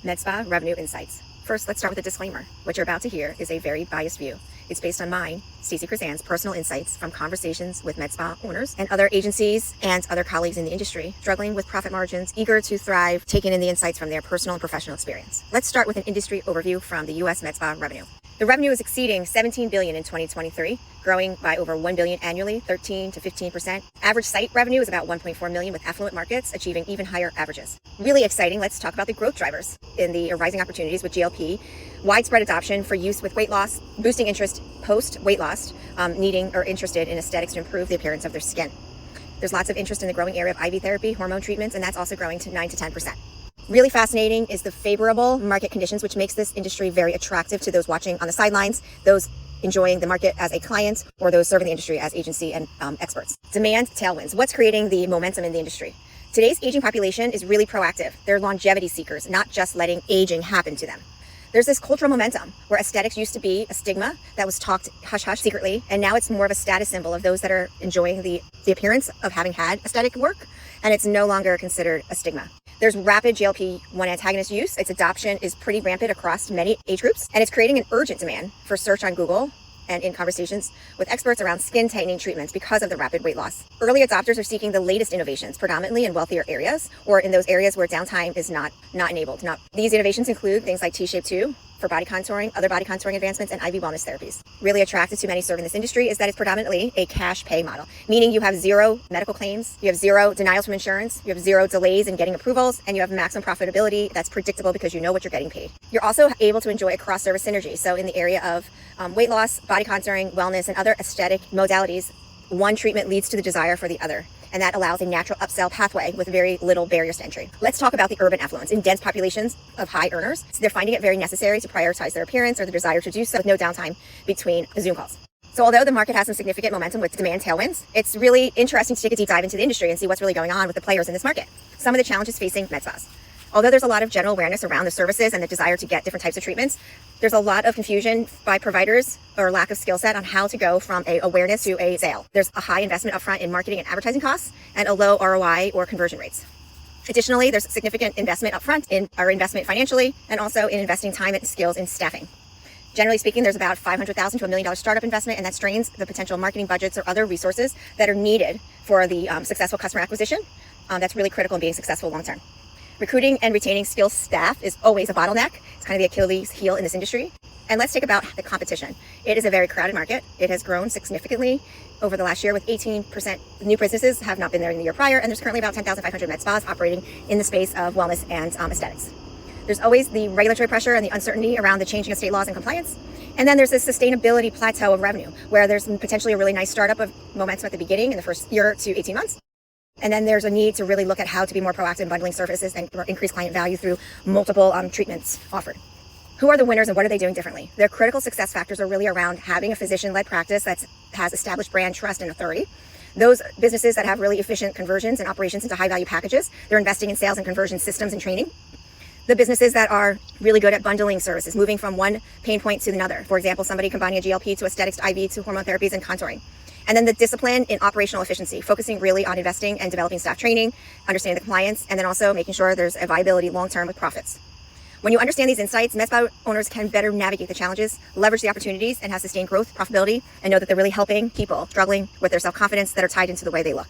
Medspa Revenue Insights. First, let's start with a disclaimer. What you're about to hear is a very biased view. It's based on mine, Krizan's personal insights from conversations with Medspa owners and other agencies and other colleagues in the industry, struggling with profit margins, eager to thrive, taking in the insights from their personal and professional experience. Let's start with an industry overview from the U.S. Medspa revenue. The revenue is exceeding $17 billion in 2023, growing by over $1 billion annually, 13 to 15%. Average site revenue is about $1.4 million, with affluent markets achieving even higher averages. Really exciting. Let's talk about the growth drivers in the rising opportunities with GLP, widespread adoption for use with weight loss, boosting interest post weight loss, needing or interested in aesthetics to improve the appearance of their skin. There's lots of interest in the growing area of IV therapy, hormone treatments, and that's also growing to 9 to 10%. Really fascinating is the favorable market conditions, which makes this industry very attractive to those watching on the sidelines, those enjoying the market as a client, or those serving the industry as agency and experts. Demand tailwinds. What's creating the momentum in the industry? Today's aging population is really proactive. They're longevity seekers, not just letting aging happen to them. There's this cultural momentum where aesthetics used to be a stigma that was talked hush-hush secretly, and now it's more of a status symbol of those that are enjoying the appearance of having had aesthetic work, and it's no longer considered a stigma. There's rapid GLP-1 antagonist use. Its adoption is pretty rampant across many age groups, and it's creating an urgent demand for search on Google and in conversations with experts around skin tightening treatments because of the rapid weight loss. Early adopters are seeking the latest innovations, predominantly in wealthier areas or in those areas where downtime is not enabled. These innovations include things like T-Shape 2 for body contouring, other body contouring advancements, and IV wellness therapies. Really attractive to many serving this industry is that it's predominantly a cash pay model, meaning you have zero medical claims, you have zero denials from insurance, you have zero delays in getting approvals, and you have maximum profitability that's predictable because you know what you're getting paid. You're also able to enjoy a cross-service synergy. So in the area of weight loss, body contouring, wellness, and other aesthetic modalities, one treatment leads to the desire for the other. And that allows a natural upsell pathway with very little barriers to entry. Let's talk about the urban affluence. In dense populations of high earners, they're finding it very necessary to prioritize their appearance or the desire to do so with no downtime between Zoom calls. So although the market has some significant momentum with demand tailwinds, it's really interesting to take a deep dive into the industry and see what's really going on with the players in this market. Some of the challenges facing med spas. Although there's a lot of general awareness around the services and the desire to get different types of treatments, there's a lot of confusion by providers or lack of skill set on how to go from a awareness to a sale. There's a high investment upfront in marketing and advertising costs and a low ROI or conversion rates. Additionally, there's significant investment upfront in our investment financially and also in investing time and skills in staffing. Generally speaking, there's about $500,000 to $1 million startup investment, and that strains the potential marketing budgets or other resources that are needed for the successful customer acquisition. That's really critical in being successful long term. Recruiting and retaining skilled staff is always a bottleneck. It's kind of the Achilles heel in this industry. And let's talk about the competition. It is a very crowded market. It has grown significantly over the last year, with 18% new businesses have not been there in the year prior, and there's currently about 10,500 med spas operating in the space of wellness and aesthetics. There's always the regulatory pressure and the uncertainty around the changing of state laws and compliance. And then there's this sustainability plateau of revenue, where there's potentially a really nice startup of momentum at the beginning in the first year to 18 months. And then there's a need to really look at how to be more proactive in bundling services and increase client value through multiple treatments offered. Who are the winners and what are they doing differently? Their critical success factors are really around having a physician-led practice that has established brand trust and authority. Those businesses that have really efficient conversions and operations into high-value packages, they're investing in sales and conversion systems and training. The businesses that are really good at bundling services, moving from one pain point to another. For example, somebody combining a GLP to aesthetics to IV to hormone therapies and contouring. And then the discipline in operational efficiency, focusing really on investing and developing staff training, understanding the compliance, and then also making sure there's a viability long-term with profits. When you understand these insights, med spa owners can better navigate the challenges, leverage the opportunities, and have sustained growth, profitability, and know that they're really helping people struggling with their self-confidence that are tied into the way they look.